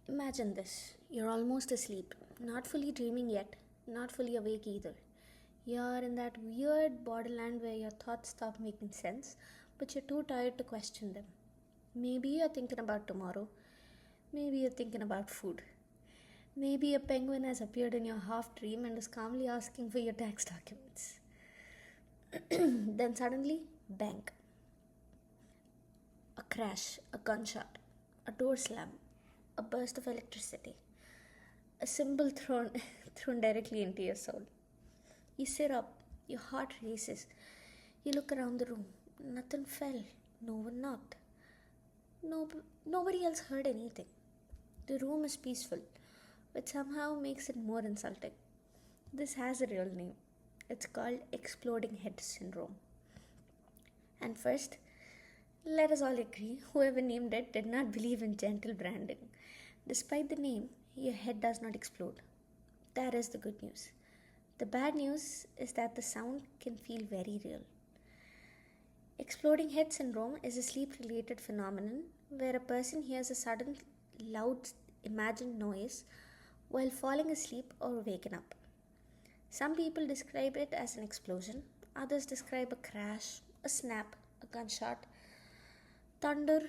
Imagine this. You're almost asleep, not fully dreaming yet, not fully awake either. You're in that weird borderland where your thoughts stop making sense, but you're too tired to question them. Maybe you're thinking about tomorrow. Maybe you're thinking about food. Maybe a penguin has appeared in your half dream and is calmly asking for your tax documents. Then suddenly, bang. A crash, a gunshot, a door slam, a burst of electricity, a symbol thrown, thrown directly into your soul. You sit up, your heart races. You look around the room. Nothing fell. No one knocked. Nobody else heard anything. The room is peaceful, which somehow makes it more insulting. This has a real name. It's called exploding head syndrome. And first, let us all agree whoever named it did not believe in gentle branding. Despite the name, your head does not explode. That is the good news. The bad news is that the sound can feel very real. Exploding head syndrome is a sleep related phenomenon where a person hears a sudden, loud, imagined noise while falling asleep or waking up. Some people describe it as an explosion, others describe a crash, a snap, a gunshot, thunder,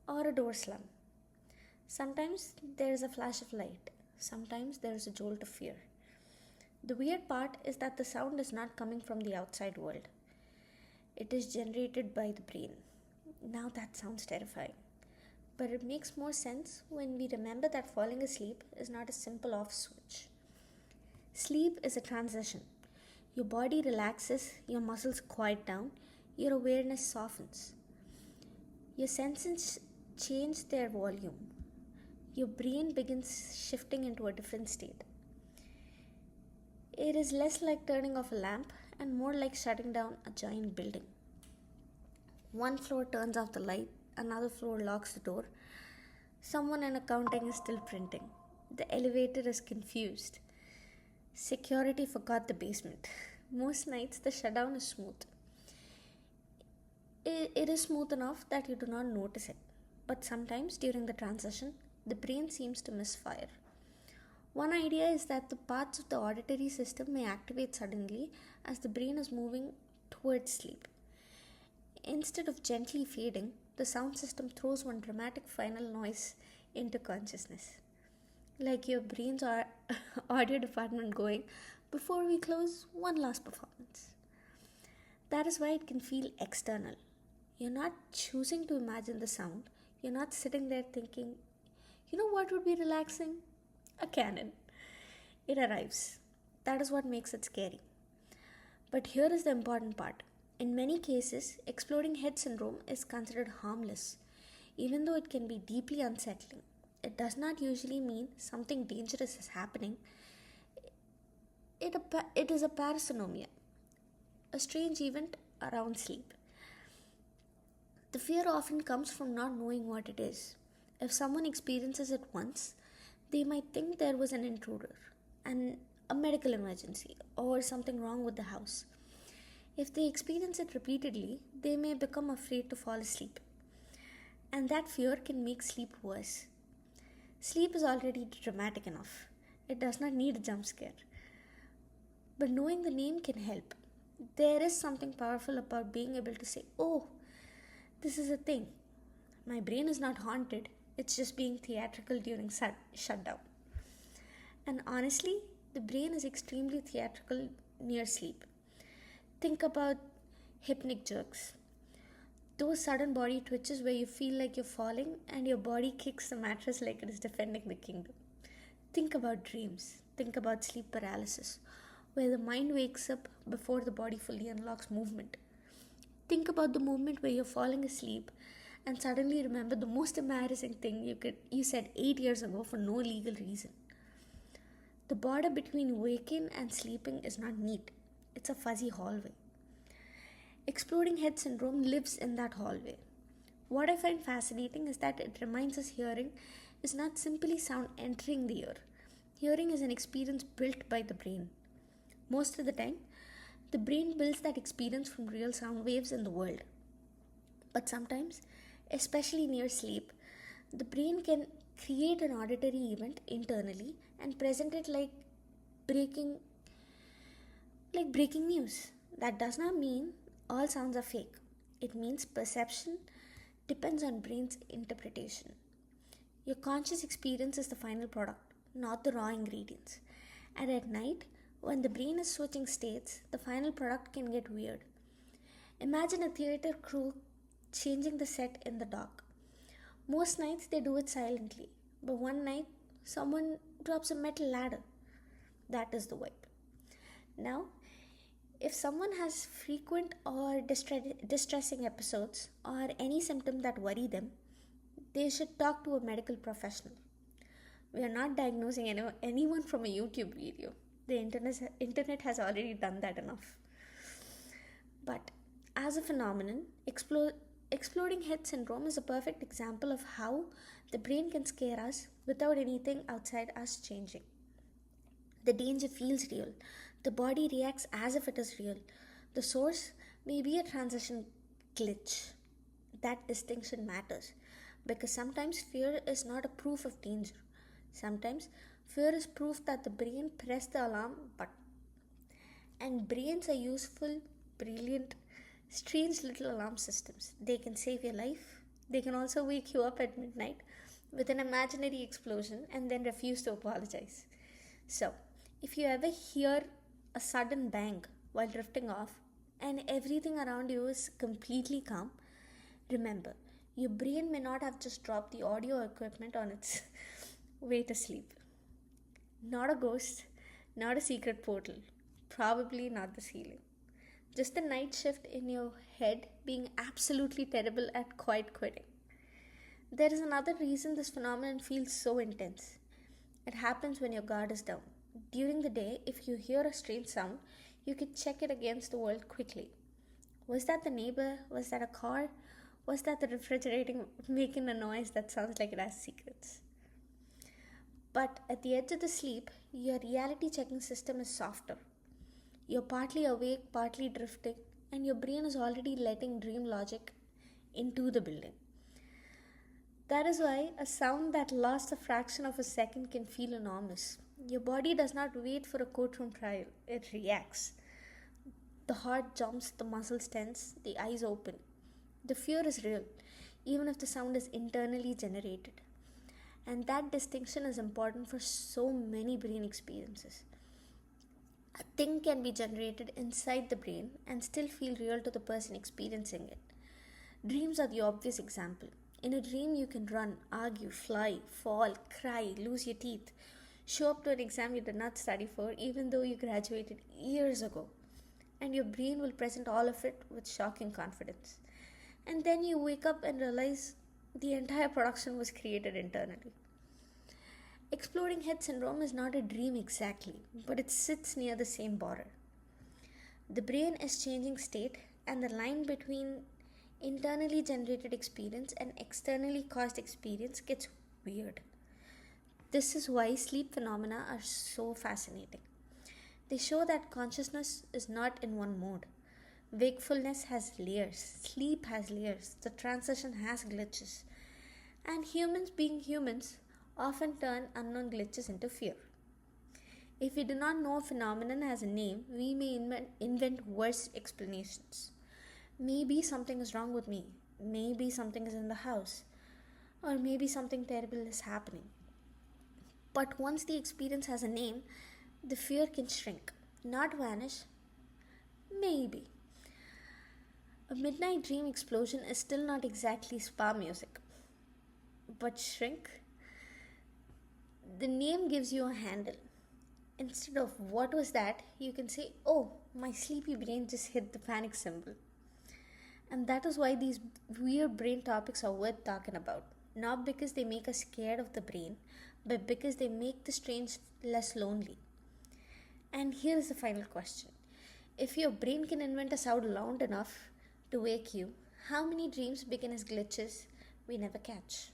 or a door slam. Sometimes there is a flash of light, sometimes there is a jolt of fear. The weird part is that the sound is not coming from the outside world. It is generated by the brain. Now that sounds terrifying. But it makes more sense when we remember that falling asleep is not a simple off switch. Sleep is a transition. Your body relaxes, your muscles quiet down, your awareness softens. Your senses change their volume. Your brain begins shifting into a different state. It is less like turning off a lamp and more like shutting down a giant building. One floor turns off the light, another floor locks the door. Someone in accounting is still printing. The elevator is confused. Security forgot the basement. Most nights the shutdown is smooth. It is smooth enough that you do not notice it. But sometimes during the transition, the brain seems to misfire. One idea is that the parts of the auditory system may activate suddenly as the brain is moving towards sleep. Instead of gently fading, the sound system throws one dramatic final noise into consciousness. Like your brain's audio department going, before we close, one last performance. That is why it can feel external. You're not choosing to imagine the sound. You're not sitting there thinking, you know what would be relaxing? A cannon. It arrives. That is what makes it scary. But here is the important part. In many cases, exploding head syndrome is considered harmless, even though it can be deeply unsettling. It does not usually mean something dangerous is happening. It is a parasomnia, a strange event around sleep. The fear often comes from not knowing what it is. If someone experiences it once, they might think there was an intruder, a medical emergency, or something wrong with the house. If they experience it repeatedly, they may become afraid to fall asleep. And that fear can make sleep worse. Sleep is already dramatic enough. It does not need a jump scare. But knowing the name can help. There is something powerful about being able to say, oh, this is a thing. My brain is not haunted. It's just being theatrical during shutdown. And honestly, the brain is extremely theatrical near sleep. Think about hypnic jerks. Those sudden body twitches where you feel like you're falling and your body kicks the mattress like it is defending the kingdom. Think about dreams. Think about sleep paralysis, where the mind wakes up before the body fully unlocks movement. Think about the moment where you're falling asleep and suddenly remember the most embarrassing thing you said 8 years ago for no legal reason. The border between waking and sleeping is not neat. It's a fuzzy hallway. Exploding head syndrome lives in that hallway. What I find fascinating is that it reminds us hearing is not simply sound entering the ear. Hearing is an experience built by the brain. Most of the time, the brain builds that experience from real sound waves in the world. But sometimes, especially near sleep, the brain can create an auditory event internally, and present it breaking breaking news. That does not mean all sounds are fake. It means perception depends on brain's interpretation. Your conscious experience is the final product, not the raw ingredients. And at night, when the brain is switching states, the final product can get weird. Imagine a theater crew changing the set in the dark. Most nights they do it silently, but one night someone drops a metal ladder. That is the vibe. Now, if someone has frequent or distressing episodes or any symptom that worry them, they should talk to a medical professional. We are not diagnosing anyone from a YouTube video. The internet has already done that enough. But as a phenomenon, exploding head syndrome is a perfect example of how the brain can scare us without anything outside us changing. The danger feels real. The body reacts as if it is real. The source may be a transition glitch. That distinction matters because sometimes fear is not a proof of danger. Sometimes fear is proof that the brain pressed the alarm button. And brains are useful, brilliant, strange little alarm systems. They can save your life. They can also wake you up at midnight with an imaginary explosion and then refuse to apologize. So, if you ever hear a sudden bang while drifting off and everything around you is completely calm, remember, your brain may not have just dropped the audio equipment on its way to sleep. Not a ghost, not a secret portal, probably not the ceiling. Just the night shift in your head being absolutely terrible at quiet quitting. There is another reason this phenomenon feels so intense. It happens when your guard is down. During the day, if you hear a strange sound, you can check it against the world quickly. Was that the neighbor? Was that a car? Was that the refrigerator making a noise that sounds like it has secrets? But at the edge of the sleep, your reality checking system is softer. You're partly awake, partly drifting, and your brain is already letting dream logic into the building. That is why a sound that lasts a fraction of a second can feel enormous. Your body does not wait for a courtroom trial, it reacts. The heart jumps, the muscles tense, the eyes open. The fear is real, even if the sound is internally generated. And that distinction is important for so many brain experiences. A thing can be generated inside the brain and still feel real to the person experiencing it. Dreams are the obvious example. In a dream, you can run, argue, fly, fall, cry, lose your teeth, show up to an exam you did not study for, even though you graduated years ago. And your brain will present all of it with shocking confidence. And then you wake up and realize the entire production was created internally. Exploding head syndrome is not a dream exactly, but it sits near the same border. The brain is changing state, and the line between internally generated experience and externally caused experience gets weird. This is why sleep phenomena are so fascinating. They show that consciousness is not in one mode. Wakefulness has layers, sleep has layers, the transition has glitches. And humans, being humans, often turn unknown glitches into fear. If we do not know a phenomenon has a name, we may invent worse explanations. Maybe something is wrong with me. Maybe something is in the house. Or maybe something terrible is happening. But once the experience has a name, the fear can shrink, not vanish. Maybe. A midnight dream explosion is still not exactly spa music. But shrink? The name gives you a handle. Instead of what was that, you can say, oh, my sleepy brain just hit the panic symbol. And that is why these weird brain topics are worth talking about. Not because they make us scared of the brain, but because they make the strange less lonely. And here is the final question. If your brain can invent a sound loud enough to wake you, how many dreams begin as glitches we never catch?